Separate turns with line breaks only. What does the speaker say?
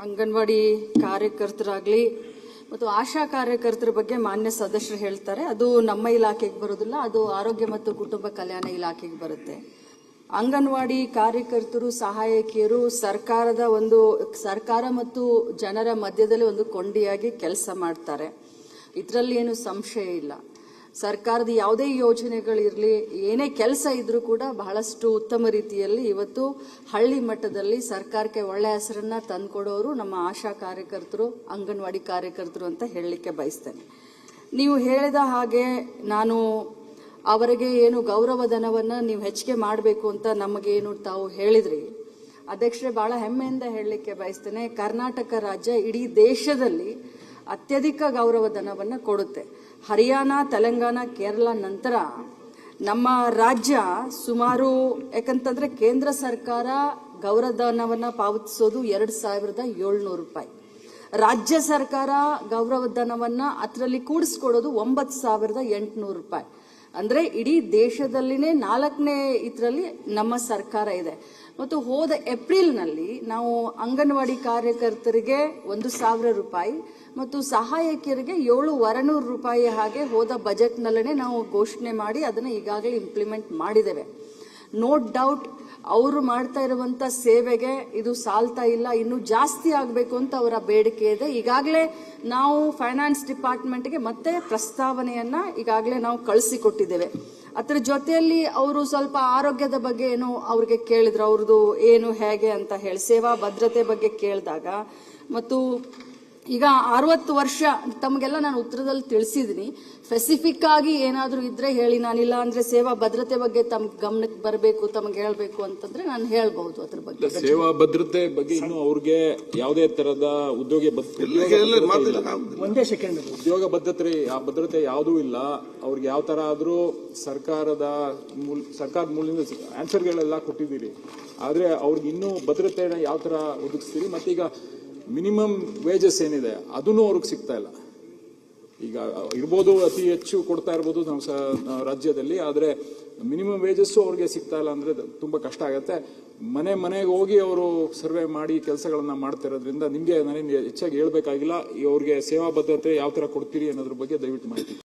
ಅಂಗನವಾಡಿ ಕಾರ್ಯಕರ್ತರಾಗ್ಲಿ ಮತ್ತು ಆಶಾ ಕಾರ್ಯಕರ್ತರ ಬಗ್ಗೆ ಮಾನ್ಯ ಸದಸ್ಯರು ಹೇಳ್ತಾರೆ. ಅದು ನಮ್ಮ ಇಲಾಖೆಗೆ ಬರೋದಿಲ್ಲ, ಅದು ಆರೋಗ್ಯ ಮತ್ತು ಕುಟುಂಬ ಕಲ್ಯಾಣ ಇಲಾಖೆಗೆ ಬರುತ್ತೆ. ಅಂಗನವಾಡಿ ಕಾರ್ಯಕರ್ತರು, ಸಹಾಯಕಿಯರು ಸರ್ಕಾರ ಮತ್ತು ಜನರ ಮಧ್ಯದಲ್ಲಿ ಒಂದು ಕೊಂಡಿಯಾಗಿ ಕೆಲಸ ಮಾಡ್ತಾರೆ. ಇದರಲ್ಲಿ ಏನು ಸಂಶಯ ಇಲ್ಲ. ಸರ್ಕಾರದ ಯಾವುದೇ ಯೋಜನೆಗಳಿರಲಿ, ಏನೇ ಕೆಲಸ ಇದ್ರೂ ಕೂಡ ಬಹಳಷ್ಟು ಉತ್ತಮ ರೀತಿಯಲ್ಲಿ ಇವತ್ತು ಹಳ್ಳಿ ಮಟ್ಟದಲ್ಲಿ ಸರ್ಕಾರಕ್ಕೆ ಒಳ್ಳೆಯ ಹೆಸರನ್ನ ತಂದುಕೊಡೋರು ನಮ್ಮ ಆಶಾ ಕಾರ್ಯಕರ್ತರು, ಅಂಗನವಾಡಿ ಕಾರ್ಯಕರ್ತರು ಅಂತ ಹೇಳಲಿಕ್ಕೆ ಬಯಸ್ತೇನೆ. ನೀವು ಹೇಳಿದ ಹಾಗೆ ನಾನು ಅವರಿಗೆ ಏನು ಗೌರವಧನವನ್ನು ನೀವು ಹೆಚ್ಚಿಗೆ ಮಾಡಬೇಕು ಅಂತ ನಮಗೇನು ತಾವು ಹೇಳಿದ್ರಿ ಅಧ್ಯಕ್ಷರೇ, ಬಹಳ ಹೆಮ್ಮೆಯಿಂದ ಹೇಳಲಿಕ್ಕೆ ಬಯಸ್ತೇನೆ. ಕರ್ನಾಟಕ ರಾಜ್ಯ ಇಡೀ ದೇಶದಲ್ಲಿ ಅತ್ಯಧಿಕ ಗೌರವಧನವನ್ನು ಕೊಡುತ್ತೆ. ಹರಿಯಾಣ, ತೆಲಂಗಾಣ, ಕೇರಳ ನಂತರ ನಮ್ಮ ರಾಜ್ಯ ಸುಮಾರು, ಯಾಕಂತಂದ್ರೆ ಕೇಂದ್ರ ಸರ್ಕಾರ ಗೌರವಧನವನ್ನು ಪಾವತಿಸೋದು 2,700 ರೂಪಾಯಿ, ರಾಜ್ಯ ಸರ್ಕಾರ ಗೌರವಧನವನ್ನು ಅದರಲ್ಲಿ ಕೂಡಿಸ್ಕೊಡೋದು 9,800 ರೂಪಾಯಿ. ಅಂದ್ರೆ ಇಡೀ ದೇಶದಲ್ಲಿನೇ 4ನೇ ಇದರಲ್ಲಿ ನಮ್ಮ ಸರ್ಕಾರ ಇದೆ. ಮತ್ತು ಹೋದ ಏಪ್ರಿಲ್ನಲ್ಲಿ ನಾವು ಅಂಗನವಾಡಿ ಕಾರ್ಯಕರ್ತರಿಗೆ 1,000 ರೂಪಾಯಿ ಮತ್ತು ಸಹಾಯಕಿಯರಿಗೆ 7,200 ರೂಪಾಯಿ ಹಾಗೆ ಹೋದ ಬಜೆಟ್ನಲ್ಲೇ ನಾವು ಘೋಷಣೆ ಮಾಡಿ ಅದನ್ನು ಈಗಾಗಲೇ ಇಂಪ್ಲಿಮೆಂಟ್ ಮಾಡಿದ್ದೇವೆ. ನೋ ಡೌಟ್ ಅವರು ಮಾಡ್ತಾ ಇರುವಂತ ಸೇವೆಗೆ ಇದು ಸಾಲ್ತಾ ಇಲ್ಲ, ಇನ್ನೂ ಜಾಸ್ತಿ ಆಗಬೇಕು ಅಂತ ಅವರ ಬೇಡಿಕೆ ಇದೆ. ಈಗಾಗಲೇ ನಾವು ಫೈನಾನ್ಸ್ ಡಿಪಾರ್ಟ್ಮೆಂಟ್ಗೆ ಮತ್ತೆ ಪ್ರಸ್ತಾವನೆಯನ್ನ ಈಗಾಗಲೇ ನಾವು ಕಳಿಸಿಕೊಟ್ಟಿದ್ದೇವೆ. ಅದರ ಜೊತೆಯಲ್ಲಿ ಅವರು ಸ್ವಲ್ಪ ಆರೋಗ್ಯದ ಬಗ್ಗೆ ಏನು ಅವ್ರಿಗೆ ಕೇಳಿದ್ರು, ಅವ್ರದ್ದು ಏನು ಹೇಗೆ ಅಂತ ಹೇಳಿ ಸೇವಾ ಭದ್ರತೆ ಬಗ್ಗೆ ಕೇಳಿದಾಗ, ಮತ್ತು ಈಗ 60 ವರ್ಷ ತಮಗೆಲ್ಲ ನಾನು ಉತ್ತರದಲ್ಲಿ ತಿಳಿಸಿದ್ದೀನಿ. ಸ್ಪೆಸಿಫಿಕ್ ಆಗಿ ಏನಾದರೂ ಇದ್ರೆ ಹೇಳಿ, ನಾನಿಲ್ಲ ಅಂದ್ರೆ ಸೇವಾ ಭದ್ರತೆ ಬಗ್ಗೆ ತಮ್ಮ ಗಮನಕ್ಕೆ ಬರಬೇಕು, ತಮಗೆ ಹೇಳಬೇಕು ಅಂತಂದ್ರೆ ನಾನು ಹೇಳ್ಬಹುದು. ಅದ್ರ ಬಗ್ಗೆ
ಸೇವಾ ಭದ್ರತೆ ಬಗ್ಗೆ ಇನ್ನು ಅವ್ರಿಗೆ ಯಾವುದೇ ತರದ ಉದ್ಯೋಗ ಭದ್ರತೆ ಯಾವುದೂ ಇಲ್ಲ. ಅವ್ರಿಗೆ ಯಾವ ತರ ಆದ್ರೂ ಸರ್ಕಾರದ ಮೂಲದಿಂದ ಆನ್ಸರ್ಗಳೆಲ್ಲ ಕೊಟ್ಟಿದ್ದೀರಿ. ಆದ್ರೆ ಅವ್ರಿಗೆ ಇನ್ನೂ ಭದ್ರತೆನ ಯಾವ ತರ ಒದಗಿಸ್ತೀರಿ? ಮತ್ತೀಗ ಮಿನಿಮಮ್ ವೇಜಸ್ ಏನಿದೆ ಅದನ್ನು ಅವ್ರಿಗೆ ಸಿಗ್ತಾ ಇಲ್ಲ. ಈಗ ಇರ್ಬೋದು, ಅತಿ ಹೆಚ್ಚು ಕೊಡ್ತಾ ಇರ್ಬೋದು ನಮ್ಮ ರಾಜ್ಯದಲ್ಲಿ, ಆದ್ರೆ ಮಿನಿಮಮ್ ವೇಜಸ್ ಅವ್ರಿಗೆ ಸಿಗ್ತಾ ಇಲ್ಲ ಅಂದ್ರೆ ತುಂಬಾ ಕಷ್ಟ ಆಗತ್ತೆ. ಮನೆಗೆ ಹೋಗಿ ಅವರು ಸರ್ವೆ ಮಾಡಿ ಕೆಲಸಗಳನ್ನ ಮಾಡ್ತಿರೋದ್ರಿಂದ ನಿಮ್ಗೆ ನಾನೇನು ಹೆಚ್ಚಾಗಿ ಹೇಳ್ಬೇಕಾಗಿಲ್ಲ. ಅವ್ರಿಗೆ ಸೇವಾ ಭದ್ರತೆ ಯಾವ ತರ ಕೊಡ್ತೀರಿ ಅನ್ನೋದ್ರ ಬಗ್ಗೆ ದಯವಿಟ್ಟು ಮಾಹಿತಿ